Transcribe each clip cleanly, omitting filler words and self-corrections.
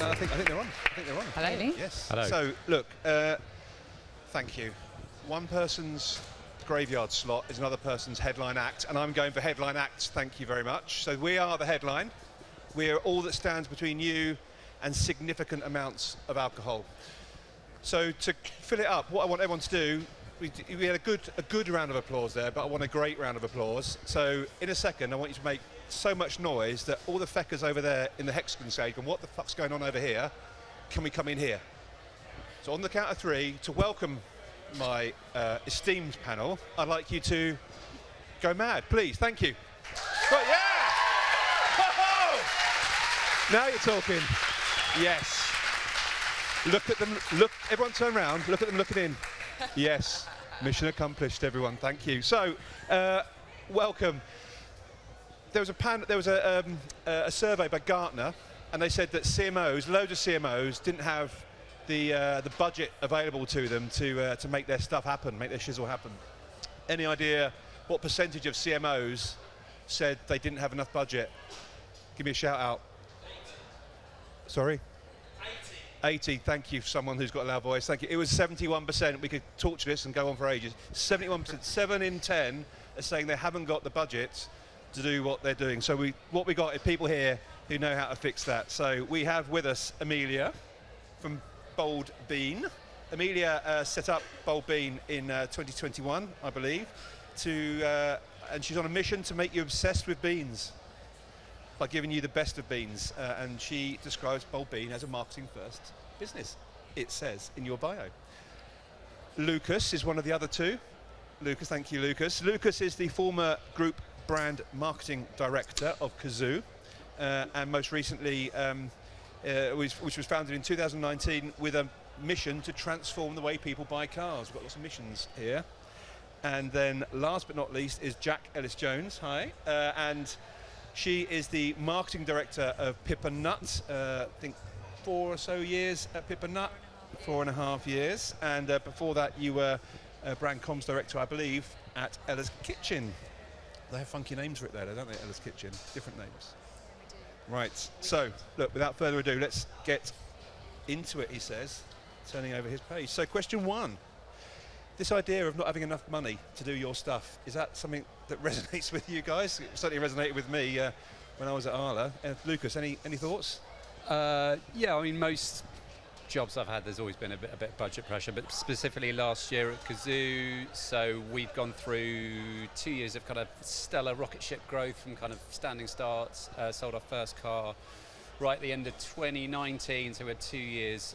I think they're on. I think they're on. Hello. Really? Yes. Hello. So look, thank you. One person's graveyard slot is another person's headline act, and I'm going for headline acts. Thank you very much. So we are the headline. We're all that stands between you and significant amounts of alcohol. So to fill it up, what I want everyone to do, we had a good round of applause there, but I want a great round of applause. So in a second, I want you to make so much noise that all the feckers over there in the hexagon say, what the fuck's going on over here? Can we come in here? So on the count of three, to welcome my esteemed panel, I'd like you to go mad, please. Thank you. But yeah! Now you're talking. Yes. Look at them. Look. Everyone, turn around. Look at them looking in. Yes. Mission accomplished, everyone. Thank you. So, welcome. There was a survey by Gartner, and they said that CMOs, loads of CMOs, didn't have the budget available to them to make their stuff happen, make their shizzle happen. Any idea what percentage of CMOs said they didn't have enough budget? Give me a shout out. Sorry? 80, thank you, someone who's got a loud voice, thank you. It was 71%, we could talk to this and go on for ages. 71%, 7 in 10 are saying they haven't got the budget to do what they're doing. So what we got is people here who know how to fix that. So we have with us Amelia from Bold Bean. Amelia set up Bold Bean in 2021, I believe, and she's on a mission to make you obsessed with beans by giving you the best of beans, and she describes Bold Bean as a marketing-first business, it says in your bio. Lucas is one of the other two. Lucas, thank you, Lucas. Lucas is the former group brand marketing director of Cazoo, and most recently, which was founded in 2019 with a mission to transform the way people buy cars. We've got lots of missions here. And then last but not least is Jack Ellis-Jones, hi, and she is the marketing director of Pip and Nut, I think 4 or so years at Pip and Nut, 4.5 years. And before that, you were brand comms director, I believe, at Ella's Kitchen. They have funky names for it there, don't they, Ella's Kitchen? Different names. Right, so look, without further ado, let's get into it, he says, turning over his page. So question 1. This idea of not having enough money to do your stuff, is that something that resonates with you guys? It certainly resonated with me when I was at Arla. Lucas, any thoughts? Yeah, I mean, most jobs I've had, there's always been a bit of budget pressure, but specifically last year at Cazoo, so we've gone through 2 years of kind of stellar rocket ship growth from kind of standing starts, sold our first car right at the end of 2019, so we had 2 years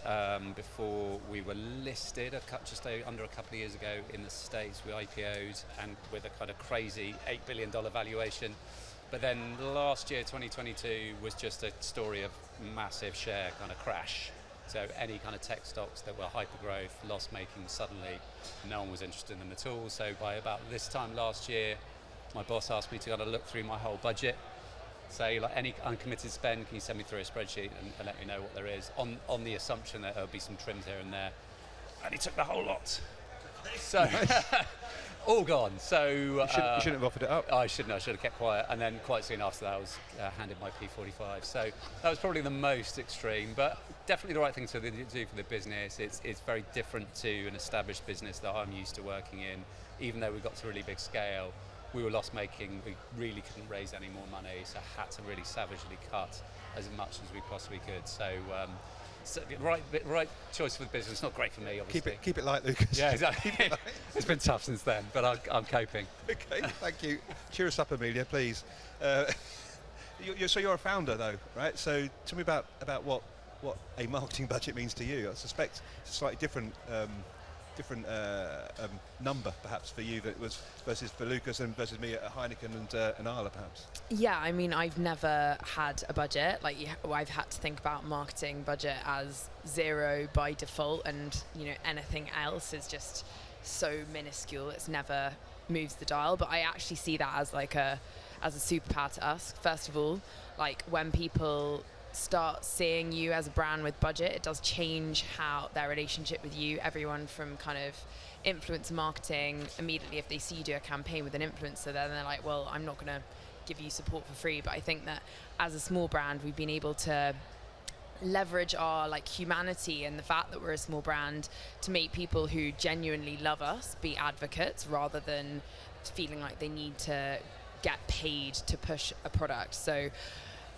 before we were listed, just under a couple of years ago in the States. We IPO'd and with a kind of crazy $8 billion valuation. But then last year, 2022, was just a story of massive share kind of crash. So any kind of tech stocks that were hyper-growth, loss-making, suddenly no one was interested in them at all. So by about this time last year, my boss asked me to kind of look through my whole budget, say like any uncommitted spend, can you send me through a spreadsheet and let me know what there is, on the assumption that there'll be some trims here and there. And he took the whole lot. So all gone. So you shouldn't have offered it up. I should have kept quiet. And then quite soon after that, I was handed my P45. So that was probably the most extreme, but definitely the right thing to do for the business. It's very different to an established business that I'm used to working in. Even though we got to really big scale, we were loss-making. We really couldn't raise any more money, so had to really savagely cut as much as we possibly could. So. So right choice for the business. Not great for me, obviously. Keep it light, Lucas. Yeah, exactly. It's been tough since then, but I'm coping. Okay, thank you. Cheer us up, Amelia, please. So you're a founder, though, right? So tell me about what a marketing budget means to you. I suspect it's a slightly different number, perhaps, for you that was versus for Lucas and versus me at Heineken and Arla, perhaps. Yeah, I mean, I've never had a budget. Like, I've had to think about marketing budget as zero by default, and anything else is just so minuscule. It's never moves the dial. But I actually see that as as a superpower to us. First of all, like when people start seeing you as a brand with budget, it does change how their relationship with you. Everyone from kind of influencer marketing, immediately if they see you do a campaign with an influencer, then they're like, well, I'm not going to give you support for free. But I think that as a small brand, we've been able to leverage our like humanity and the fact that we're a small brand to make people who genuinely love us be advocates rather than feeling like they need to get paid to push a product. So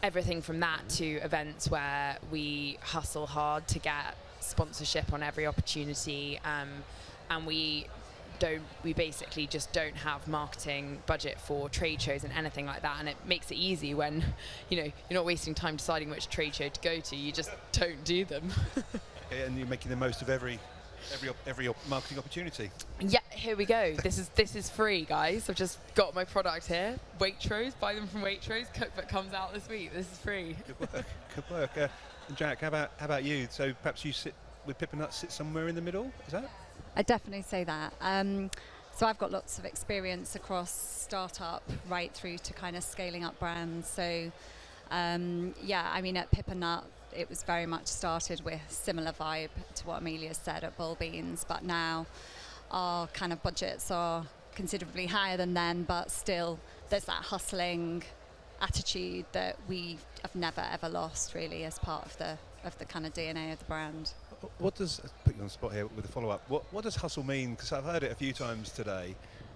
everything from that to events where we hustle hard to get sponsorship on every opportunity, and we basically just don't have marketing budget for trade shows and anything like that, and it makes it easy when you're not wasting time deciding which trade show to go to, you just don't do them. And you're making the most of every marketing opportunity. Yeah, here we go. This is free, guys. I've just got my product here. Waitrose, buy them from Waitrose. Cookbook comes out this week. This is free. Good work. And Jack, how about you? So perhaps you sit with Pip and Nut, sit somewhere in the middle. Is that? I definitely say that. So I've got lots of experience across startup right through to kind of scaling up brands. So at Pip and Nut, it was very much started with similar vibe to what Amelia said at Bull Beans, but now our kind of budgets are considerably higher than then, but still there's that hustling attitude that we have never ever lost really as part of the kind of DNA of the brand. What does, I'll put you on the spot here with a follow-up, what does hustle mean? Because I've heard it a few times today,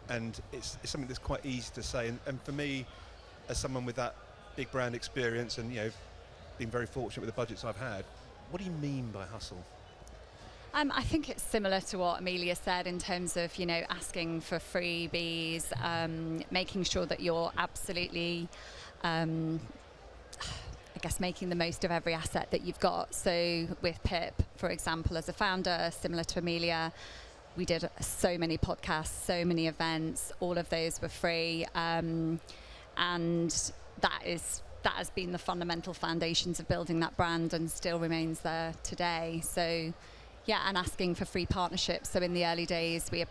and it's something that's quite easy to say, and for me, as someone with that big brand experience and been very fortunate with the budgets I've had, what do you mean by hustle? I think it's similar to what Amelia said in terms of, asking for freebies, making sure that you're absolutely, making the most of every asset that you've got. So with Pip, for example, as a founder, similar to Amelia, we did so many podcasts, so many events, all of those were free. And that has been the fundamental foundations of building that brand and still remains there today. So and asking for free partnerships. So in the early days we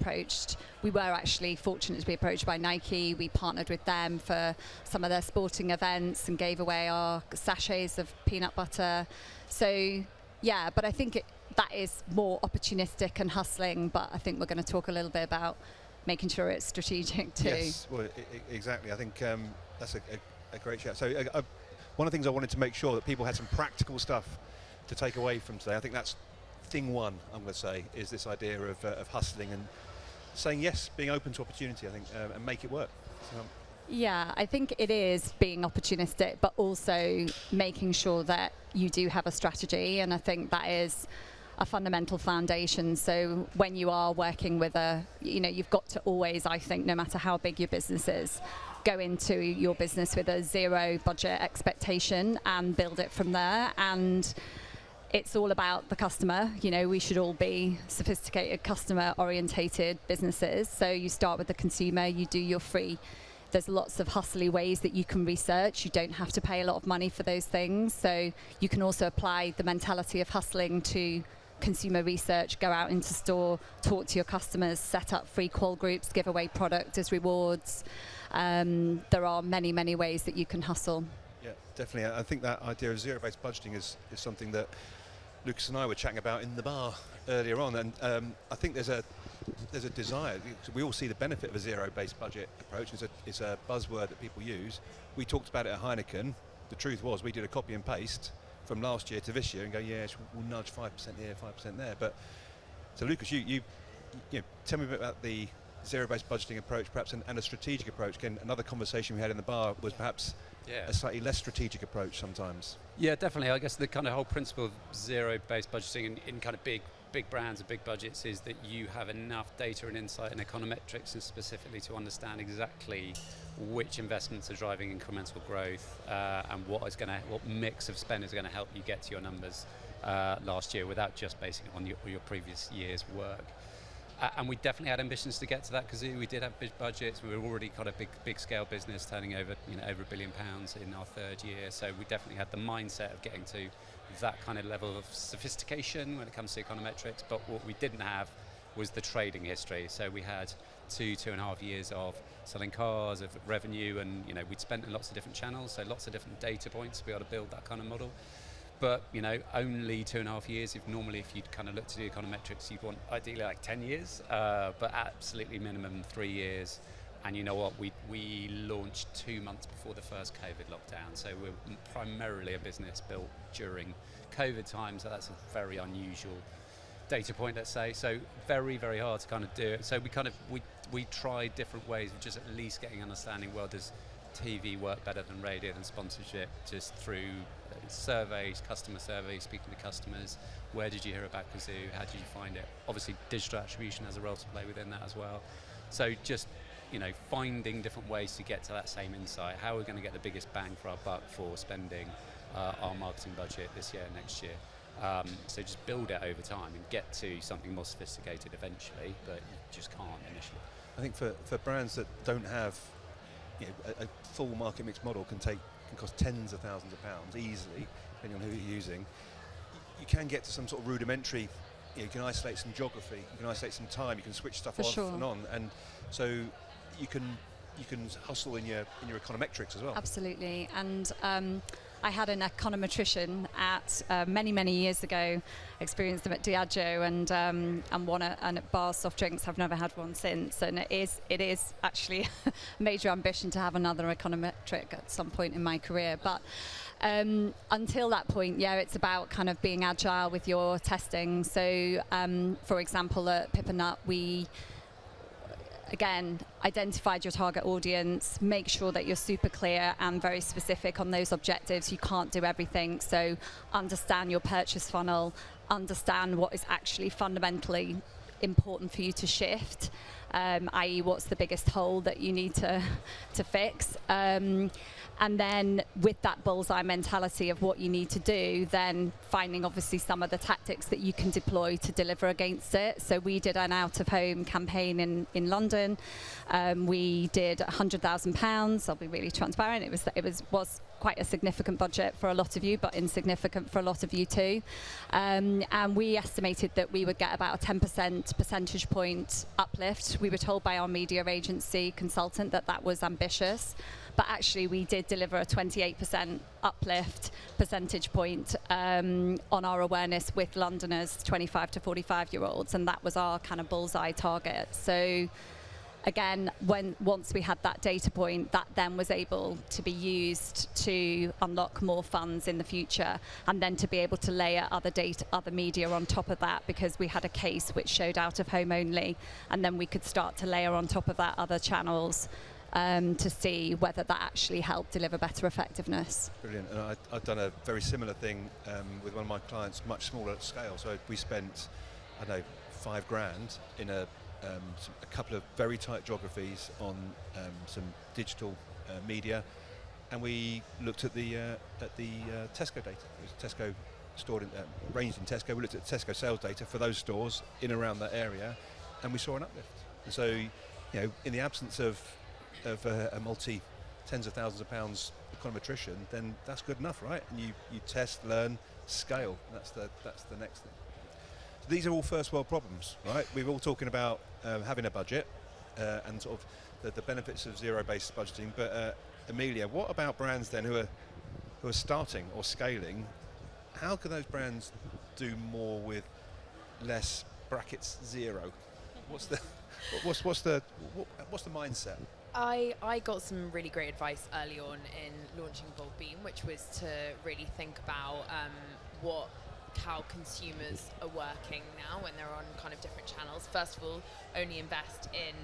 were actually fortunate to be approached by Nike. We partnered with them for some of their sporting events and gave away our sachets of peanut butter. So but I think that is more opportunistic and hustling, but I think we're going to talk a little bit about making sure it's strategic too. Yes, well, exactly. I think that's a great shout. So one of the things I wanted to make sure that people had some practical stuff to take away from today. I think that's thing one, I'm going to say, is this idea of hustling and saying yes, being open to opportunity, I think, and make it work. So, I think it is being opportunistic, but also making sure that you do have a strategy, and I think that is a fundamental foundation. So when you are working with you've got to always, I think, no matter how big your business is, go into your business with a zero budget expectation and build it from there. And it's all about the customer. We should all be sophisticated, customer-orientated businesses. So you start with the consumer, you do your free. There's lots of hustly ways that you can research. You don't have to pay a lot of money for those things. So you can also apply the mentality of hustling to consumer research, go out into store, talk to your customers, set up free call groups, give away product as rewards. There are many, many ways that you can hustle. Yeah, definitely. I think that idea of zero-based budgeting is something that Lucas and I were chatting about in the bar earlier on, and I think there's a desire. We all see the benefit of a zero-based budget approach. It's a buzzword that people use. We talked about it at Heineken. The truth was we did a copy and paste from last year to this year and go, we'll nudge 5% here, 5% there. But so Lucas, you tell me a bit about the zero-based budgeting approach, perhaps, and a strategic approach. Again, another conversation we had in the bar was perhaps a slightly less strategic approach sometimes. Yeah, definitely. I guess the kind of whole principle of zero-based budgeting in kind of big brands and big budgets is that you have enough data and insight and econometrics, and specifically to understand exactly which investments are driving incremental growth and what mix of spend is going to help you get to your numbers last year without just basing it on your previous year's work. And we definitely had ambitions to get to that Cazoo. We did have big budgets. We were already got a big scale business, turning over over £1 billion in our third year. So we definitely had the mindset of getting to that kind of level of sophistication when it comes to econometrics. But what we didn't have was the trading history. So we had 2.5 years of selling cars, of revenue, and we'd spent in lots of different channels, so lots of different data points to be able to build that kind of model. But only 2.5 years. If you'd kind of look to do econometrics, you'd want ideally like 10 years, but absolutely minimum 3 years. And you know what? We launched 2 months before the first COVID lockdown, so we're primarily a business built during COVID times. So that's a very unusual data point, let's say. So very, very hard to kind of do it. So we tried different ways of just at least getting understanding. Well, does TV work better than radio than sponsorship? Just through surveys, customer surveys, speaking to customers. Where did you hear about Cazoo? How did you find it? Obviously, digital attribution has a role to play within that as well. So just finding different ways to get to that same insight. How are we going to get the biggest bang for our buck for spending our marketing budget this year, next year? So just build it over time and get to something more sophisticated eventually, but you just can't initially. I think for brands that don't have a full market mix model can cost tens of thousands of pounds easily, depending on who you're using. You can get to some sort of rudimentary. You can isolate some geography, you can isolate some time, you can switch stuff off and on, and so you can hustle in your econometrics as well. Absolutely. And I had an econometrician at many years ago, experienced them at Diageo and one at bar soft drinks. I've never had one since, and it is actually a major ambition to have another econometric at some point in my career. But until that point, it's about kind of being agile with your testing. So, for example, at Pip and Nut, we again identified your target audience, make sure that you're super clear and very specific on those objectives. You can't do everything, so understand your purchase funnel, understand what is actually fundamentally important for you to shift, i.e. what's the biggest hole that you need to fix, and then with that bullseye mentality of what you need to do, then finding obviously some of the tactics that you can deploy to deliver against it. So we did an out-of-home campaign in London. We did £100,000. I'll be really transparent. It was quite a significant budget for a lot of you, but insignificant for a lot of you too. And we estimated that we would get about a 10% percentage point uplift. We were told by our media agency consultant that was ambitious, but actually we did deliver a 28% uplift percentage point on our awareness with Londoners 25 to 45-year-olds, and that was our kind of bullseye target. So again, once we had that data point, that then was able to be used to unlock more funds in the future, and then to be able to layer other media on top of that, because we had a case which showed out of home only, and then we could start to layer on top of that other channels to see whether that actually helped deliver better effectiveness. Brilliant. And I've done a very similar thing with one of my clients, much smaller scale. So we spent, £5,000 in a couple of very tight geographies on some digital media, and we looked at the Tesco data. It was Tesco stored ranged in Tesco. We looked at Tesco sales data for those stores in and around that area, and we saw an uplift. And so, in the absence of a multi tens of thousands of pounds econometrician, then that's good enough, right? And you test, learn, scale. That's the next thing. So these are all first world problems, right? We're all talking about having a budget and sort of the benefits of zero-based budgeting. But Amelia, what about brands then who are starting or scaling? How can those brands do more with less brackets zero? What's the mindset? I got some really great advice early on in launching Bold Bean, which was to really think about how consumers are working now when they're on kind of different channels. First of all, only invest in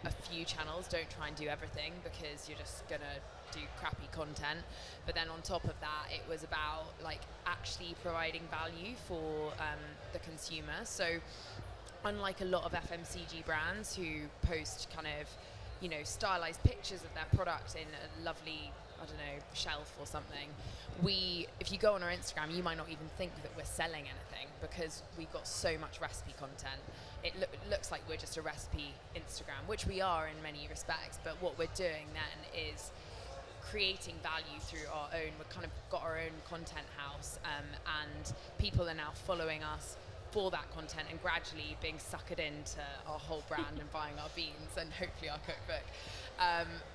a few channels. Don't try and do everything, because you're just gonna do crappy content. But then on top of that, it was about actually providing value for the consumer. So unlike a lot of FMCG brands who post kind of stylized pictures of their product in a lovely, shelf or something, if you go on our Instagram, you might not even think that we're selling anything, because we've got so much recipe content. It looks like we're just a recipe Instagram, which we are in many respects, but what we're doing then is creating value through our own. We've kind of got our own content house, and people are now following us for that content and gradually being suckered into our whole brand and buying our beans and hopefully our cookbook.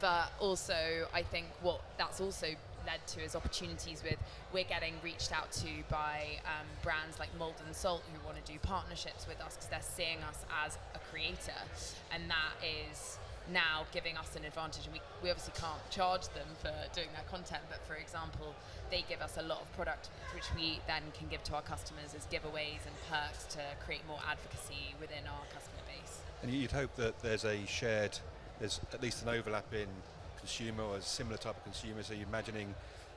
But also, I think what that's also led to is opportunities we're getting reached out to by brands like Mould and Salt, who want to do partnerships with us because they're seeing us as a creator, and that is now giving us an advantage. And we obviously can't charge them for doing their content, but for example, they give us a lot of product which we then can give to our customers as giveaways and perks to create more advocacy within our customer base. And you'd hope that there's at least an overlap in consumer or a similar type of consumer. So you're imagining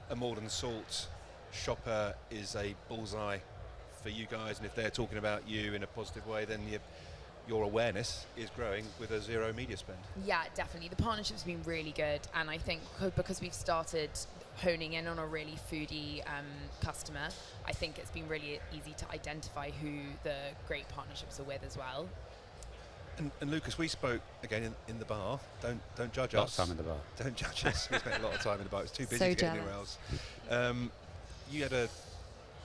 a Morden Salt shopper is a bullseye for you guys, and if they're talking about you in a positive way, then your awareness is growing with a zero media spend. Yeah, definitely. The partnership's been really good, and I think because we've started honing in on a really foodie customer, I think it's been really easy to identify who the great partnerships are with as well. And Lucas, we spoke again in the bar. Don't judge Lots us. of time in the bar. Don't judge us. We spent a lot of time in the bar. It's too busy So to get jealous. anywhere else.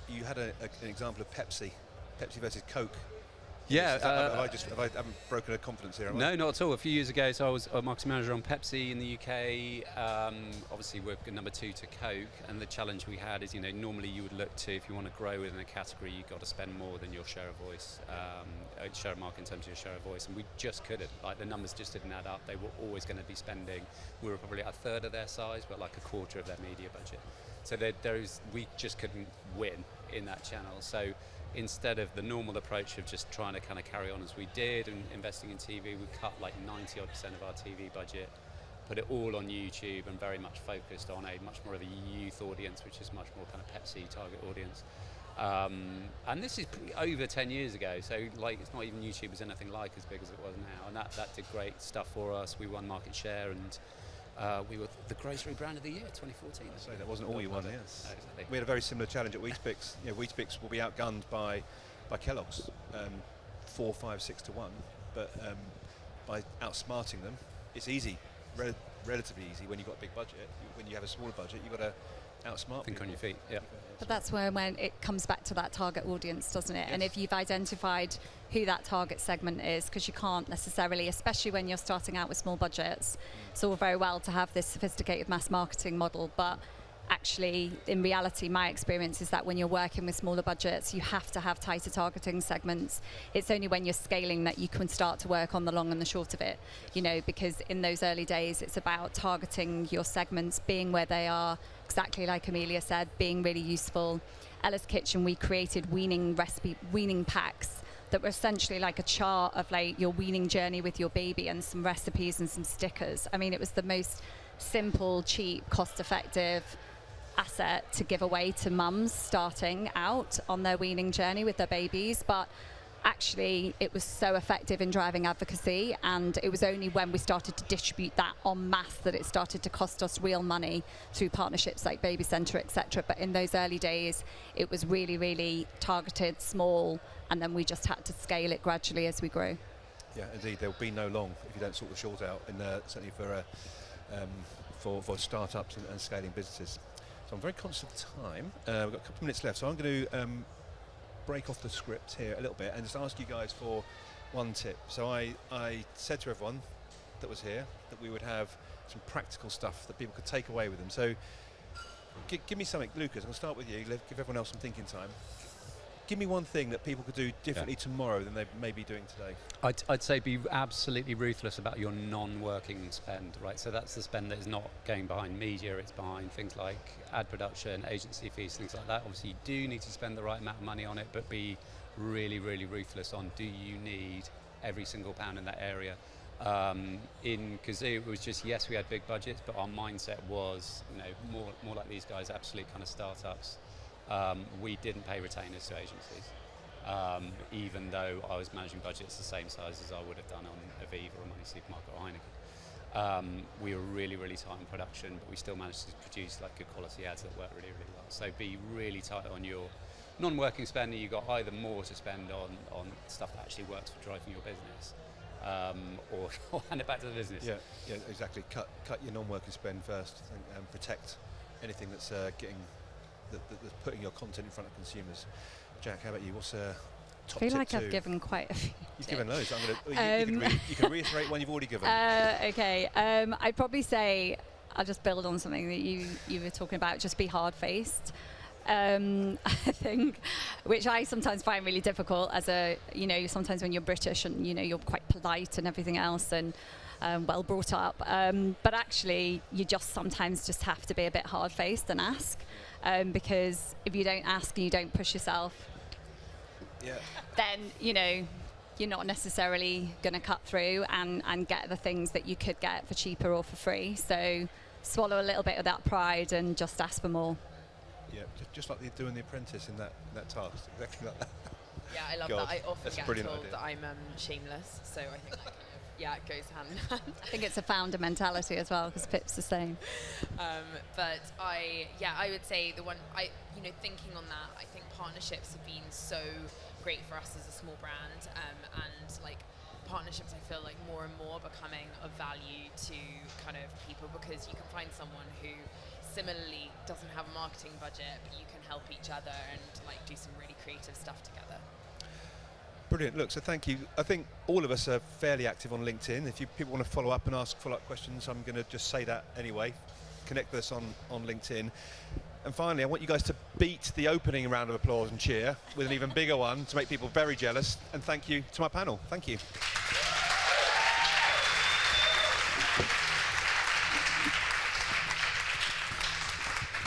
You had an example of Pepsi versus Coke. Yeah. Have I haven't broken a confidence here? Have I? No, not at all. A few years ago, so I was a marketing manager on Pepsi in the UK. Obviously, we're number 2 to Coke, and the challenge we had is, normally you would look to, if you want to grow within a category, you've got to spend more than your share of voice, share of market in terms of your share of voice, and we just couldn't. Like, the numbers just didn't add up. They were always going to be spending. We were probably a third of their size, but like a quarter of their media budget. So we just couldn't win in that channel. So instead of the normal approach of just trying to kind of carry on as we did and investing in TV, we cut like 90% of our TV budget, put it all on YouTube, and very much focused on a much more of a youth audience, which is much more kind of Pepsi target audience. And this is over 10 years ago, so like it's not even YouTube was anything like as big as it was now, and that did great stuff for us. We won market share, and we were the grocery brand of the year 2014. So that wasn't all you won, yes. No, exactly. We had a very similar challenge at Weetabix. Weetabix will be outgunned by Kellogg's 4, 5, 6 to 1, but by outsmarting them, it's easy, relatively easy when you've got a big budget. When you have a smaller budget, you've got to outsmart Think people. on your feet, yeah. But that's when it comes back to that target audience, doesn't it? Yes. And if you've identified who that target segment is, because you can't necessarily, especially when you're starting out with small budgets, it's all very well to have this sophisticated mass marketing model, but actually, in reality, my experience is that when you're working with smaller budgets, you have to have tighter targeting segments. It's only when you're scaling that you can start to work on the long and the short of it, because in those early days, it's about targeting your segments, being where they are, exactly like Amelia said, being really useful. Ella's Kitchen, we created weaning packs that were essentially like a chart of like your weaning journey with your baby and some recipes and some stickers. I mean, it was the most simple, cheap, cost-effective asset to give away to mums starting out on their weaning journey with their babies, but actually it was so effective in driving advocacy, and it was only when we started to distribute that en masse that it started to cost us real money through partnerships like Baby Centre, etc. But in those early days it was really, really targeted, small, and then we just had to scale it gradually as we grew. Yeah, indeed, there will be no long if you don't sort the short out, and certainly for startups and scaling businesses. So I'm very conscious of time. We've got a couple of minutes left, so I'm going to break off the script here a little bit and just ask you guys for one tip. So I said to everyone that was here that we would have some practical stuff that people could take away with them. So give me something. Lucas, I'm going to start with you. Give everyone else some thinking time. Give me one thing that people could do differently tomorrow than they may be doing today. I'd say be absolutely ruthless about your non-working spend, right? So that's the spend that is not going behind media, it's behind things like ad production, agency fees, things like that. Obviously you do need to spend the right amount of money on it, but be really, really ruthless on, do you need every single pound in that area? In Cazoo, it was just, yes, we had big budgets, but our mindset was, more like these guys, absolute kind of startups. We didn't pay retainers to agencies, even though I was managing budgets the same size as I would have done on Aviva or Money Supermarket or Heineken. We were really, really tight on production, but we still managed to produce like good quality ads that work really, really well. So be really tight on your non-working spending. You've got either more to spend on stuff that actually works for driving your business, or hand it back to the business. Yeah, exactly. Cut your non-working spend first and protect anything that's that's putting your content in front of consumers. Jack, how about you? What's top I feel tip like two? I've given quite a few. You've given loads. You can reiterate one you've already given. Okay. I'd probably say I'll just build on something that you were talking about. Just be hard-faced. I think, which I sometimes find really difficult as sometimes when you're British and you're quite polite and everything else, and well brought up. But actually, you sometimes just have to be a bit hard-faced and ask, because if you don't ask and you don't push yourself, then you're not necessarily going to cut through and get the things that you could get for cheaper or for free. So swallow a little bit of that pride and just ask for more. Yeah, just like they're doing The Apprentice in that task, exactly like that. Yeah, I love God, that. I often that's a get brilliant told idea. that I'm shameless, so I think that kind of, it goes hand in hand. I think it's a founder mentality as well, because Pip's the same. But I would say thinking on that, I think partnerships have been so great for us as a small brand, and like partnerships, I feel like more and more becoming of value to kind of people, because you can find someone who similarly doesn't have a marketing budget, but you can help each other and like do some really creative stuff together. Brilliant. Look, so thank you. I think all of us are fairly active on LinkedIn. If people want to follow up and ask follow-up questions, I'm going to just say that anyway. Connect with us on LinkedIn. And finally, I want you guys to beat the opening round of applause and cheer with an even bigger one to make people very jealous. And thank you to my panel. Thank you.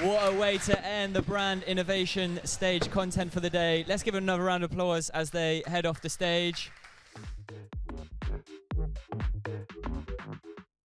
What a way to end the brand innovation stage content for the day. Let's give another round of applause as they head off the stage.